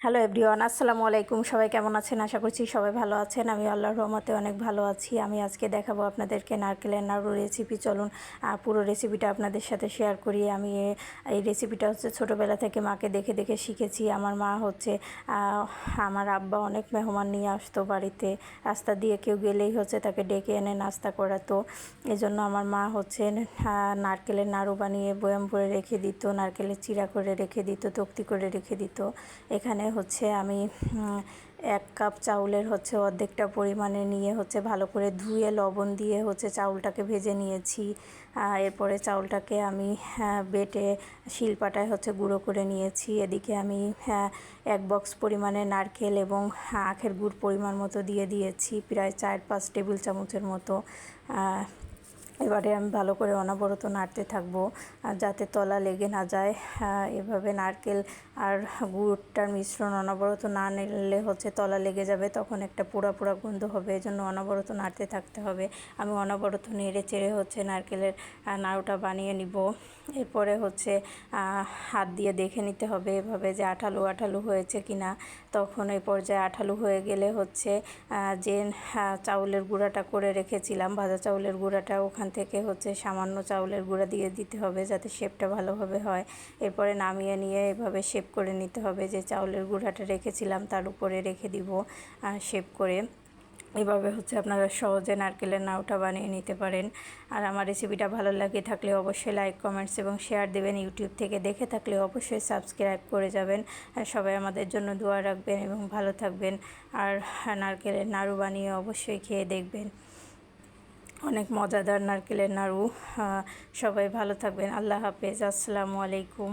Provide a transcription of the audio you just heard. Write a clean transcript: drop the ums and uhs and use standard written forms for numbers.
Hello everyone, আসসালামু আলাইকুম। সবাই কেমন আছেন? আশা করছি সবাই ভালো আছেন। আমি আল্লাহর রহমতে অনেক ভালো আছি। আমি আজকে দেখাবো আপনাদেরকে নারকেলের নাড়ু রেসিপি। চলুন পুরো রেসিপিটা আপনাদের সাথে শেয়ার করি। আমি এই রেসিপিটা হচ্ছে ছোটোবেলা থেকে মাকে দেখে দেখে শিখেছি। আমার মা হচ্ছে আমার আব্বা অনেক মেহমান নিয়ে আসতো বাড়িতে। রাস্তা দিয়ে কেউ গেলেই হচ্ছে তাকে ডেকে এনে নাস্তা করাতো। এজন্য আমার মা হচ্ছে নারকেলের নাড়ু বানিয়ে বয়াম ভরে রেখে দিত, নারকেলের চিড়া করে রেখে দিত, তক্তি করে রেখে দিত। এখানে হচ্ছে আমি 1 কাপ চাউলের হচ্ছে অর্ধেকটা পরিমাণে নিয়ে হচ্ছে ভালো করে ধুয়ে লবণ দিয়ে হচ্ছে চাউলটাকে ভেজে নিয়েছি। এরপরে চাউলটাকে আমি বেটে শিলপাটায় হচ্ছে গুঁড়ো করে নিয়েছি। এদিকে আমি 1 বক্স পরিমাণে নারকেল এবং আখের গুড় পরিমাণ মতো দিয়ে দিয়েছি, প্রায় 4-5 টেবিল চামচের মতো। এবারে আমি ভালো করে অনবরত নাড়তে থাকবো যাতে তলা লেগে না যায়। এভাবে নারকেল আর গুড়টার মিশ্রণ অনবরত না নেড়লে হচ্ছে তলা লেগে যাবে, তখন একটা পোড়া পোড়া গন্ধ হবে। এই জন্য অনবরত নাড়তে থাকতে হবে। আমি অনবরত নেড়ে চেড়ে হচ্ছে নারকেলের নাড়ুটা বানিয়ে নিব। এরপরে হচ্ছে হাত দিয়ে দেখে নিতে হবে এভাবে যে আঠালো আঠালো হয়েছে কিনা। তখন এই পর্যায়ে আঠালো হয়ে গেলে হচ্ছে যে চাউলের গুঁড়াটা করে রেখেছিলাম, ভাজা চাউলের গুঁড়াটা, ওখান থেকে হচ্ছে সামান্য চাউলের গুঁড়া দিয়ে দিতে হবে যাতে শেপটা ভালোভাবে হয়। এরপরে নামিয়ে নিয়ে এভাবে শেপ করে নিতে হবে। যে চাউলের গুঁড়াটা রেখেছিলাম তার উপরে রেখে দিব শেপ করে। এভাবে হচ্ছে আপনারা সহজে নারকেলের নাড়ুটা বানিয়ে নিতে পারেন। আর আমার রেসিপিটা ভালো লাগে থাকলে অবশ্যই লাইক, কমেন্টস এবং শেয়ার দেবেন। ইউটিউব থেকে দেখে থাকলে অবশ্যই সাবস্ক্রাইব করে যাবেন। আর সবাই আমাদের জন্য দোয়া রাখবেন এবং ভালো থাকবেন। আর নারকেলের নাড়ু বানিয়ে অবশ্যই খেয়ে দেখবেন, অনেক মজাদার নারকেলের নাড়ু। সবাই ভালো থাকবেন। আল্লাহ হাফেজ, আসসালামু আলাইকুম।